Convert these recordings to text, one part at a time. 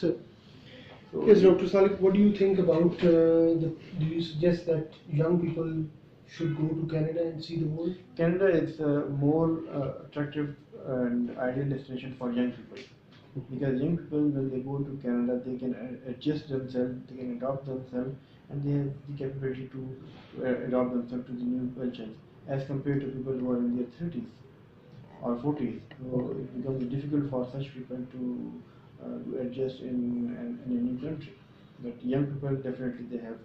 So, So, yes, Dr. Salik, what do you think about do you suggest that young people should go to Canada and see the world? Canada is a more attractive and ideal destination for young people, because young people, when they go to Canada, they can adjust themselves, they can adopt themselves, and they have the capability to adopt themselves to the new cultures, as compared to people who are in their 30s or 40s. So it becomes difficult for such people to adjust in a new country. But young people, definitely they have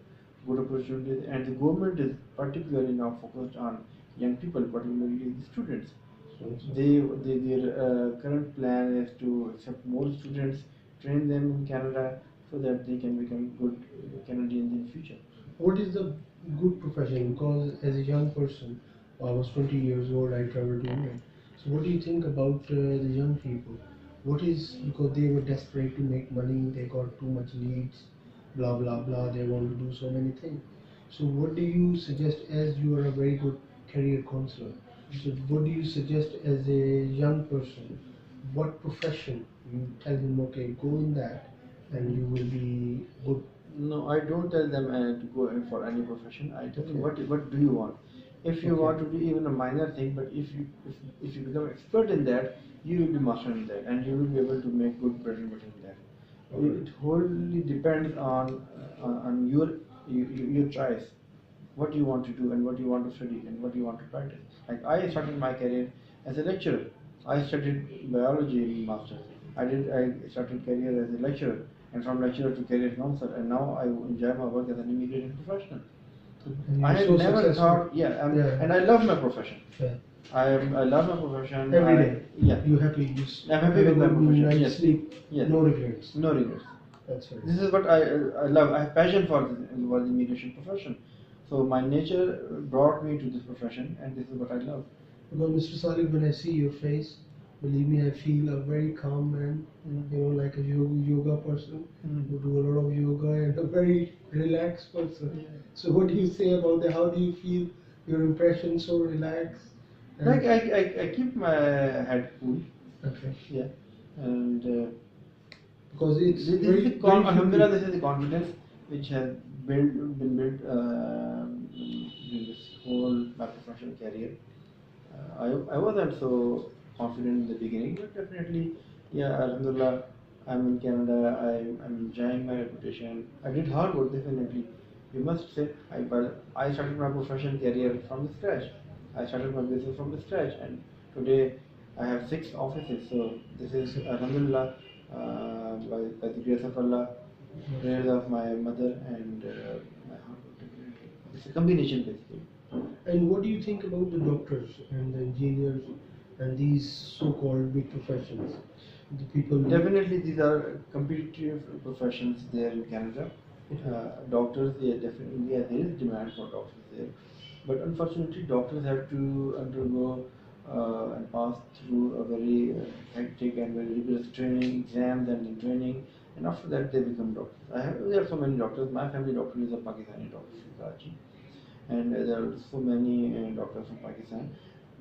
good opportunities, and the government is particularly now focused on young people, particularly the students. Their current plan is to accept more students, train them in Canada, so that they can become good Canadians in future. What is the good profession? Because as a young person, I was 20 years old, I traveled to England. So what do you think about the young people? What is, because they were desperate to make money, they got too much needs, blah blah blah, they want to do so many things. So what do you suggest, as you are a very good career counselor? So what do you suggest as a young person? What profession you tell him, okay, go in that and you will be good? No, I don't tell them to go in for any profession. I tell them Okay. what do you want. If you Okay. want to do even a minor thing, but if you become expert in that, you will be master in that, and you will be able to make good bread and butter in that. Alright. It wholly depends on your choice, what you want to do and what you want to study and what you want to practice. Like I started my career as a lecturer. I studied biology in masters. I started career as a lecturer, and from lecturer to career counselor, and now I enjoy my work as an immigration professional. And I you're had so never successful. thought, and I love my profession. Yeah. I love my profession. Every day. Yeah. You happy? I'm happy with my profession. Night Yes. sleep. Yes. No regrets. No regrets. That's right. This is what I love. I have passion for the immigration profession. So my nature brought me to this profession, and this is what I love. Because Mr. Salih, when I see your face, believe me, I feel a very calm man. You know, like a yoga person who do a lot of yoga and a very relaxed person. So what do you say about that? How do you feel? Your impression so relaxed? And Like I keep my head cool. okay. Yeah, and Because it's this very, is the very few Alhamdulillah, people. this is the confidence which has been built in this whole my professional career. I wasn't so confident in the beginning, but definitely, yeah, Alhamdulillah, I'm in Canada. I'm enjoying my reputation. I did hard work, definitely. You must say, I started my professional career from the scratch. I started my business from the scratch, and today I have 6 offices. So this is Alhamdulillah, by the grace of Allah, prayers of my mother, and my hard work. Definitely, it's a combination basically. And what do you think about the doctors and the engineers and these so-called big professions? The people. Definitely, these are competitive professions there in Canada. Doctors, yeah, definitely, yeah, there is demand for doctors there, but unfortunately, doctors have to undergo and pass through a very hectic and very rigorous training, exams and then training, and after that they become doctors. There are so many doctors. My family doctor is a Pakistani doctor from Karachi, and there are so many doctors from Pakistan,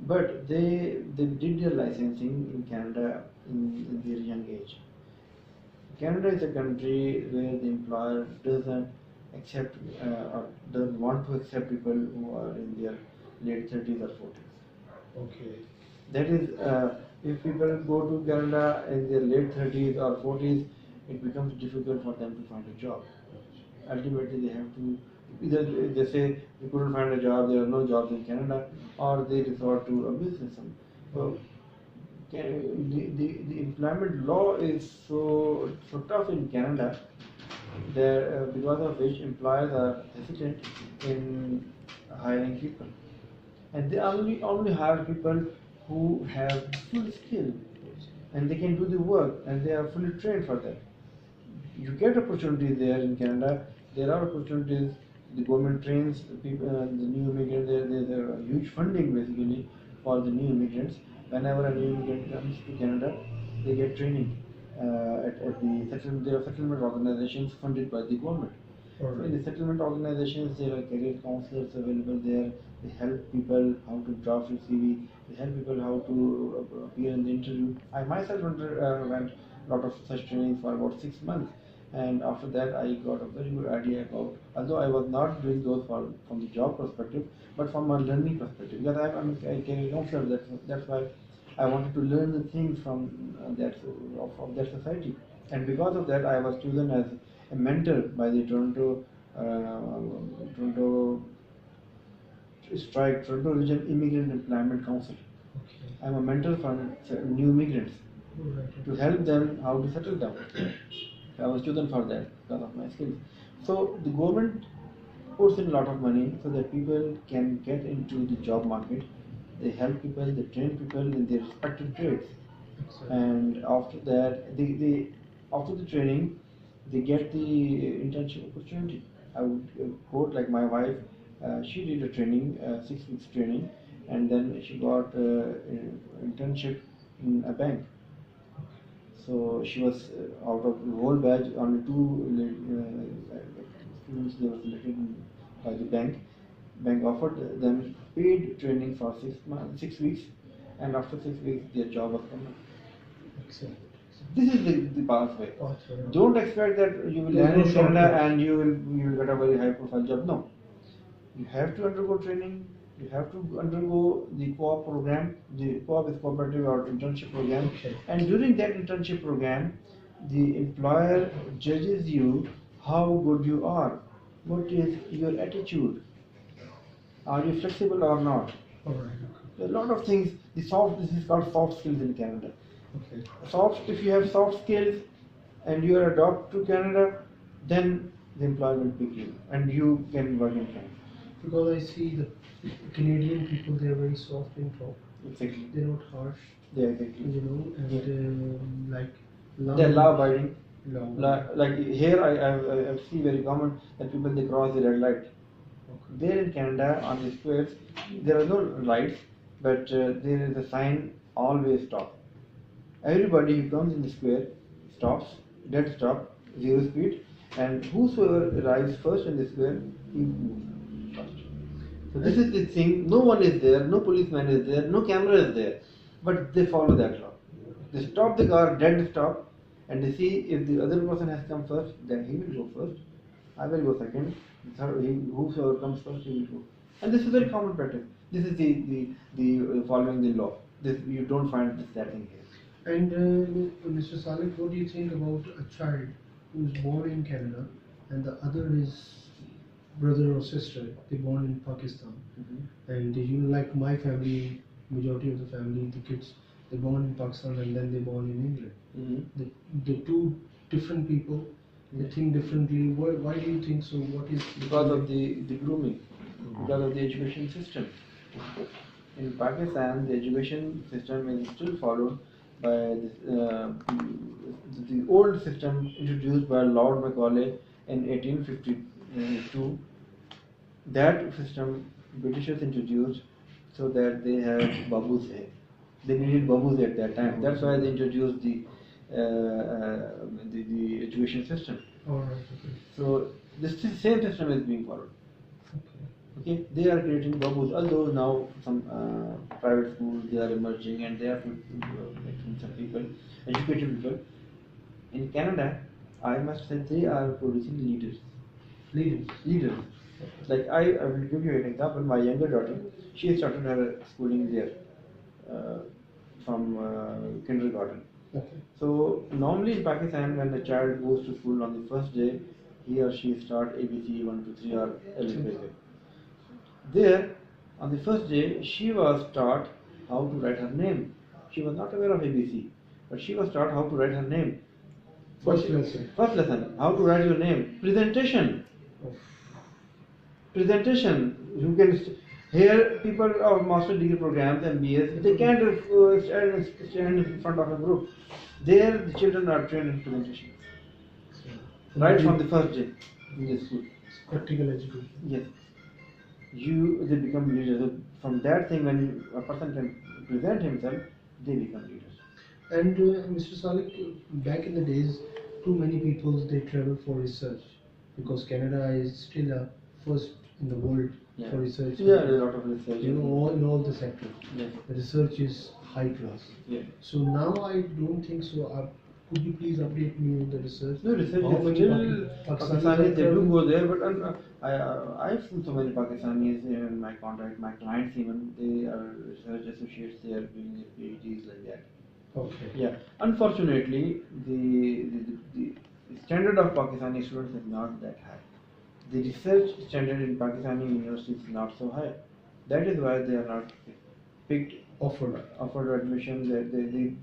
but they did their licensing in Canada in their young age. Canada is a country where the employer doesn't accept or doesn't want to accept people who are in their late 30s or 40s. Okay. That is, if people go to Canada in their late 30s or 40s, it becomes difficult for them to find a job. Ultimately, they have to either they say they couldn't find a job, there are no jobs in Canada, or they resort to a business. So, the employment law is so tough in Canada that because of which employers are hesitant in hiring people, and they only hire people who have full skill and they can do the work and they are fully trained for that. You get opportunities there in Canada. There are opportunities. The government trains the people, the new immigrants. There are huge funding basically for the new immigrants. Whenever a new immigrant comes to Canada, they get training at the settlement. There are settlement organizations funded by the government. So in the settlement organizations, there are career counselors available there. They help people how to draft a CV. They help people how to appear in the interview. I myself went lot of such training for about 6 months. And after that, I got a very good idea about, although I was not doing those from the job perspective, but from a learning perspective, because I can counselor, that's why I wanted to learn the things from of that society. And because of that, I was chosen as a mentor by the Toronto Toronto Region Immigrant Employment Council. Okay. I'm a mentor for new immigrants Alright. to help them how to settle down. I was chosen for that because of my skills. So the government puts in a lot of money so that people can get into the job market. They help people, they train people in their respective trades, Excellent. and after that, after the training, they get the internship opportunity. I would quote like my wife, she did a training, 6 weeks training, and then she got internship in a bank. So she was out of the whole batch, only two students they were selected by the bank. Bank offered them paid training for 6 months, 6 weeks, and after 6 weeks their job was permanent. Excellent. This is the pathway. Pathway. Don't expect that you will There's land no in Canada shortcut. and you will get a very high profile job. No, you have to undergo training. You have to undergo the co-op program. The co-op is cooperative or internship program. Okay. And during that internship program, the employer judges you how good you are. What is your attitude? Are you flexible or not? Alright. There are a lot of things. This is called soft skills in Canada. Okay. If you have soft skills and you are adopted to Canada, then the employer will pick you and you can work in Canada. Because I see the Canadian people, they are very soft in talk. Exactly. They're not harsh, Yeah, exactly. and like They're law abiding. law. Like here, I see very common that people they cross the red light. Okay. There in Canada, on the squares, there are no lights, but there is a sign always stop. Everybody who comes in the square stops, dead stop, 0 speed, and whosoever arrives first in the square, he moves first. So this is the thing. No one is there, no policeman is there, no camera is there, but they follow that law. They stop the car, dead stop, and they see if the other person has come first, then he will go first. I will go second. Whosoever comes first, he will go. And this is very common pattern. This is the following the law. This you don't find this that thing here. And Mr. Salek, what do you think about a child who is born in Canada and the other is brother or sister? They born in Pakistan, and like my family, majority of the family, the kids, they born in Pakistan and then they born in England. The two different people, they think differently. Why do you think so? What is Because of the grooming, because of the education system. In Pakistan, the education system is still followed by the old system introduced by Lord Macaulay in 1852. That system Britishers introduced so that they have babus hai. They needed babus at that time. That's why they introduced the education system. Alright, okay. So this same system is being followed. Okay. Okay, they are creating babus. Although now some private schools they are emerging and they are making some people, educated people. In Canada, I must say they are producing leaders. Leaders. Like I will give you an example. My younger daughter, she started her schooling there from kindergarten. Okay. So normally in Pakistan, when the child goes to school on the first day, he or she start ABC 1 2 3 or alphabet. There, on the first day, she was taught how to write her name. She was not aware of ABC, but she was taught how to write her name. First lesson. First lesson, how to write your name. Presentation. Presentation. You can here people of master degree programs, MBS, they can't stand in front of a group. There, the children are trained in presentation. Right from the first day in the school. Practical education. Yes. They become leaders. So from that thing, when a person can present himself, they become leaders. And Mr. Salek, back in the days, too many people they travel for research because Canada is still a first in the world for research. Yeah, there's a lot of research. In all the sectors. Yeah. The research is high class. Yeah. So now I don't think so. Could you please update me on the research? No, research How is many still Pakistanis are Pakistanis. They do traveling? go there, but I've seen so many Pakistanis in my contact, my clients even. They are research associates. They are doing their PhDs like that. Okay. Yeah. Unfortunately, the standard of Pakistani students is not that high. The research standard in Pakistani universities is not so high. That is why they are not picked, offered admission.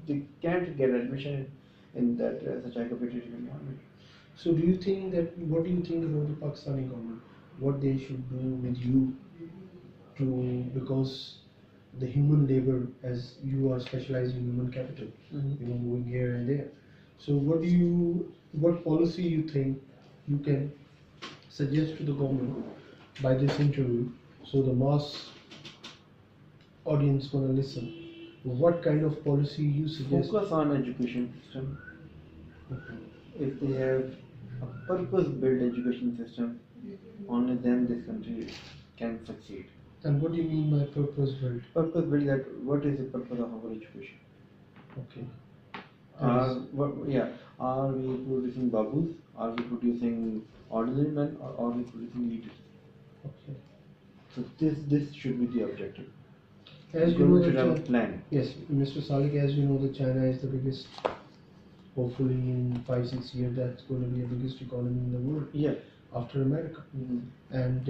They can't get admission in that such a competitive environment. So do you think that, what do you think about the Pakistani government? What they should do with you to, because the human labor, as you are specializing in human capital, moving here and there. So what policy you think you can suggest to the government by this interview, so the mass audience gonna listen? What kind of policy you suggest? Focus on education system. If they have a purpose-built education system, only then this country can succeed. And what do you mean by purpose built? Purpose built, that what is the purpose of our education? Okay. Are we producing babus? Are we producing ordinary men, or are we producing leaders? Okay. So this should be the objective. As you know, Government should have a plan. yes, Mr. Salik, as you know, that China is the biggest. Hopefully, in 5-6 years, that's going to be the biggest economy in the world. Yeah. After America. And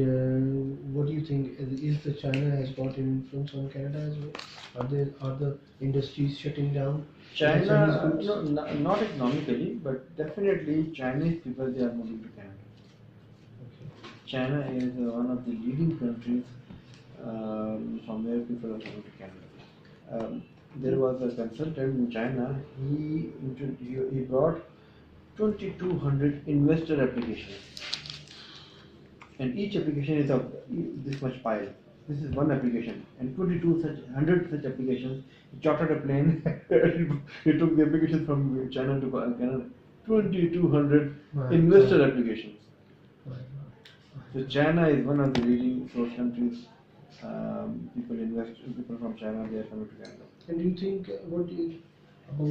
what do you think? Is the China has got an influence on Canada as well? Are the industries shutting down? China, no, not economically, but definitely Chinese people, they are moving to Canada. Okay. China is one of the leading countries from where people are coming to Canada. There was a consultant in China. He brought 2,200 investor applications, and each application is of this much pile. This is one application, and 100 such applications. He chartered a plane. He took the application from China to Canada. 2,200 investor applications. So China is one of the leading source countries. People from China, they are coming to Canada. And do you think about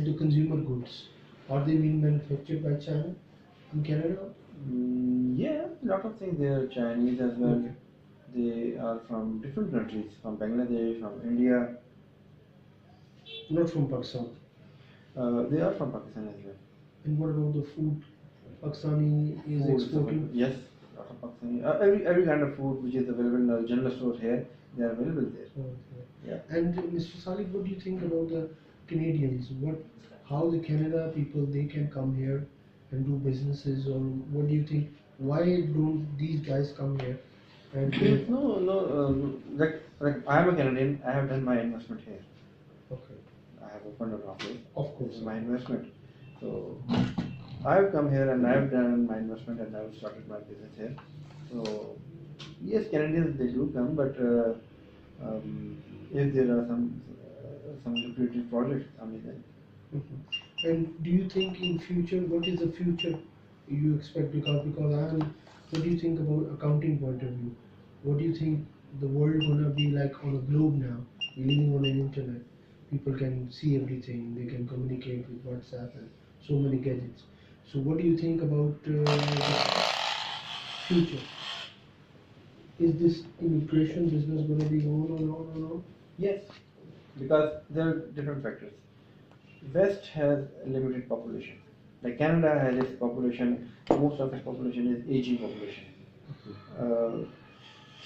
the consumer goods? Are they being manufactured by China in Canada? Yeah, a lot of things. They are Chinese as well. Okay. They are from different countries, from Bangladesh, from India. Not from Pakistan. They are from Pakistan as well. And what about the food? Pakistani is exporting. Yes, lot of Pakistani. Every kind of food which is available in the general store here, they are available there. Okay. Yeah. And Mr. Salik, what do you think about the Canadians? How the Canada people, they can come here and do businesses, or what do you think? Why don't these guys come here? And like I am a Canadian. I have done my investment here. Okay. I have opened an office. Of course. My investment. So I have come here and I have done my investment and I have started my business here. So yes, Canadians, they do come, but if there are some lucrative projects, I mean then. And do you think in future, what is the future you expect? Because what do you think about accounting point of view? What do you think the world gonna be like on a globe now? We're living on an internet. People can see everything. They can communicate with WhatsApp and so many gadgets. So what do you think about the future? Is this immigration business going to be on? Yes, because there are different factors. West has a limited population. Like Canada has its population, most of its population is aging population.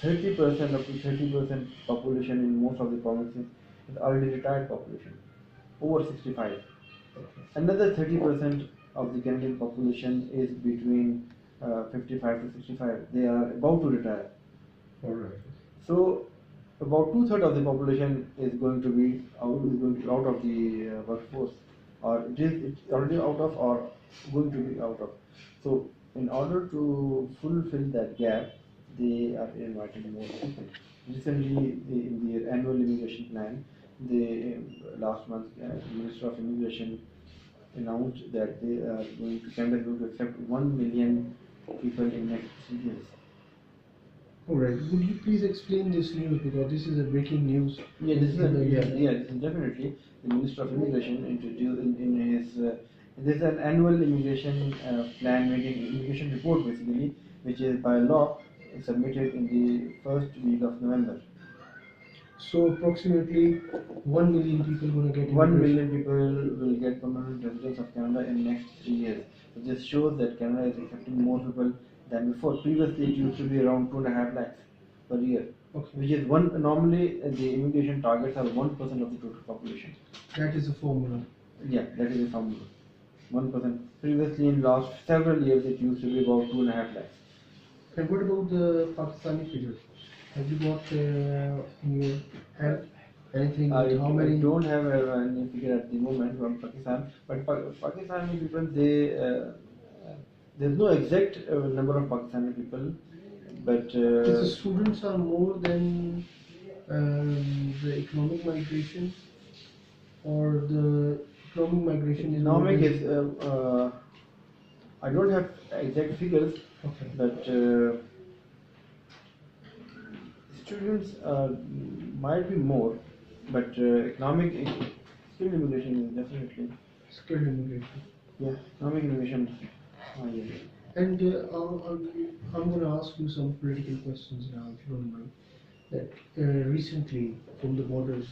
30% up to 30% population in most of the provinces is already retired population, over 65. Okay. Another 30% of the Canadian population is between 55 to 65. They are about to retire. Alright. So about 2/3 of the population is going to be out of the workforce, or it's already out of, or going to be out of. So in order to fulfill that gap, they are inviting more people. Recently, in their annual immigration plan, last month, Minister of Immigration announced that they are going to Canada is going to accept 1 million people in next 3 years. Alright, would you please explain this news, because this is a breaking news? Yeah, this is definitely the Minister of Immigration introduced in his There's an annual immigration plan, meeting immigration report basically, which is by law submitted in the first week of November. So approximately 1 million people gonna get 1 immigration. million people will get permanent residence of Canada in next 3 years. So this shows that Canada is accepting more people than before. Previously, it used to be around 2.5 lakhs per year, Okay. which is one. Normally, the immigration targets are 1% of the total population. That is the formula. Yeah, that is the formula. 1%. Previously, in last several years, it used to be about 2.5 lakhs. And what about the Pakistani figure? Have you got in your hand anything with how I many? don't have any figure at the moment from Pakistan, but Pakistani people, there's no exact number of Pakistani people, but Is the students are more than the economic migration, or the economic migration is more economic than? is I don't have exact figures, Okay. but students might be more, but economic skill immigration is definitely, Skilled immigration. yeah, economic immigration. Yeah. And I'm going to ask you some political questions now, if you don't mind. That recently, from the borders,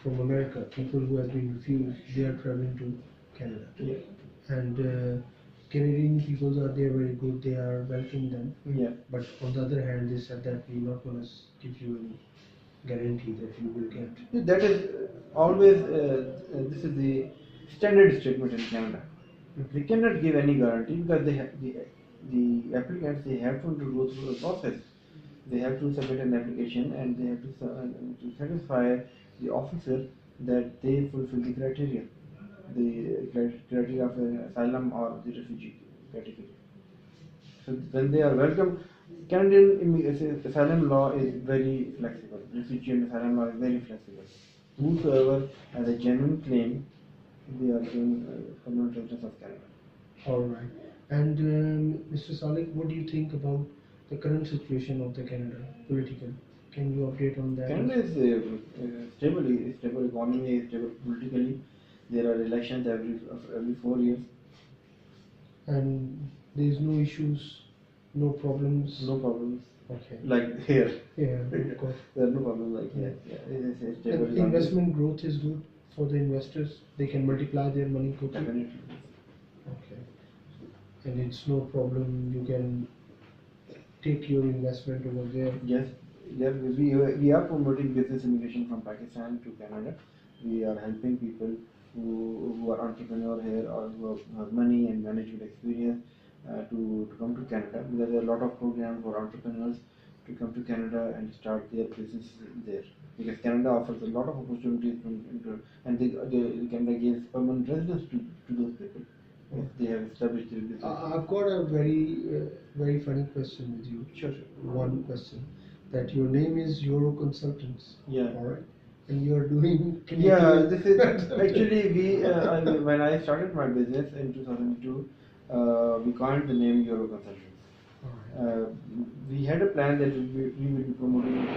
from America, people who have been refused, they are traveling to Canada. Yeah. And Canadian people are there very good, they are welcoming them. Yeah. But on the other hand, they said that we're not going to give you any guarantee that you will get. That is always, this is the standard statement in Canada. They cannot give any guarantee because they have the applicants, they have to go through a process. They have to submit an application and they have to satisfy the officer that they fulfill the criteria, the criteria of an asylum or the refugee category. So when they are welcome, Canadian asylum law is very flexible. Refugee and asylum law is very flexible. Whosoever has a genuine claim, they are given permanent residence of Canada. All right. And Mr. Salik, what do you think about the current situation of the Canada political? Can you update on that? Canada is stable economy, stable politically. There are elections every 4 years. And there is no issues, no problems. No problems. Okay. Like here. Yeah, of course. There are no problems like here. Yeah, it is a stable And economy. investment growth is good for the investors. They can multiply their money quickly. Definitely. Okay. And it's no problem. You can take your investment over there. Yes, yes, we are promoting business immigration from Pakistan to Canada. We are helping people who are entrepreneur here or who have money and management experience to come to Canada. There are a lot of programs for entrepreneurs to come to Canada and start their business there. Because Canada offers a lot of opportunities and the Canada gives permanent residence to those people if they have established their business. I've got a very funny question with you. Sure. One question. That your name is Euro Consultants. Yeah. All right. And you are doing. Yeah, this is actually when I started my business in 2002, we coined the name Euro Consultants. We had a plan that we will be promoting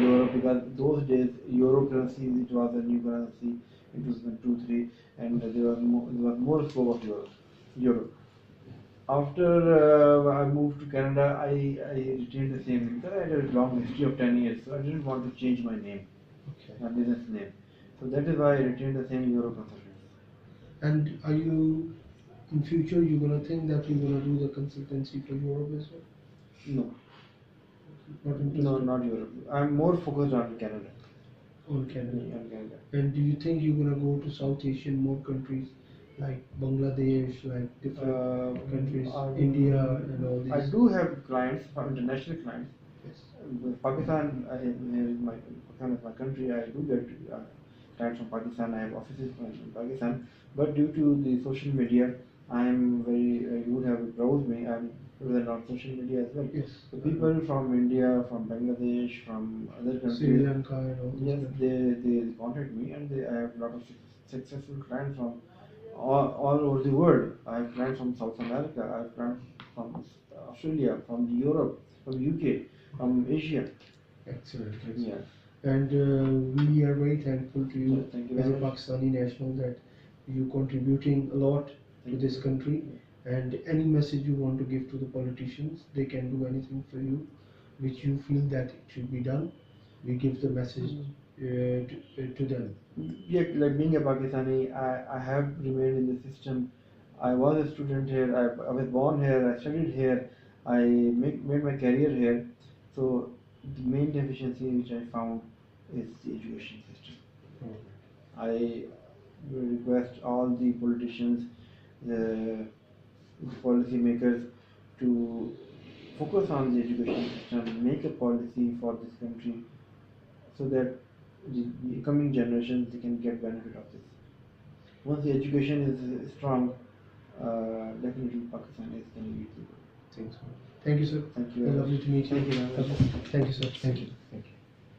Europe because those days Euro currency, it was a new currency in 2002-3, and there was more scope of Euro. After I moved to Canada, I retained the same name because I had a long history of 10 years, so I didn't want to change my name, my business name. So that is why I retained the same Euro Consultants. And are you, in future, you're gonna think that you're gonna do the consultancy for Europe as well? No. Not interested? No, not Europe. I'm more focused on Canada. On Canada. On Canada. And do you think you're gonna go to South Asian more countries like Bangladesh, like different countries, India, and all these? I do have clients, international clients. Yes. Pakistan, Pakistan is my country. I do get clients from Pakistan. I have offices in Pakistan. But due to the social media, I am very. You would have browsed me. I'm present on social media as well. Yes. So people from India, from Bangladesh, from other countries. Sri Lanka and all. Yes, they contact me, and I have a lot of successful clients from all over the world. I have clients from South America. I have clients from Australia, from Europe, from UK, from Asia. Excellent. Yeah. And we are very thankful to you Thank you as a very much. Pakistani national that you contributing a lot to this country, and any message you want to give to the politicians, they can do anything for you, which you feel that it should be done. We give the message to them. Yeah, like being a Pakistani, I have remained in the system. I was a student here. I was born here. I studied here. I made my career here. So the main deficiency which I found is the education system. I request all the politicians, the policy makers to focus on the education system, make a policy for this country so that the coming generations they can get benefit of this. Once the education is strong, definitely Pakistan is going to be good. Thanks. Thank you, sir. Thank you. It was lovely to meet you. Thank you very much. Thank you, sir. Thank you. Thank you.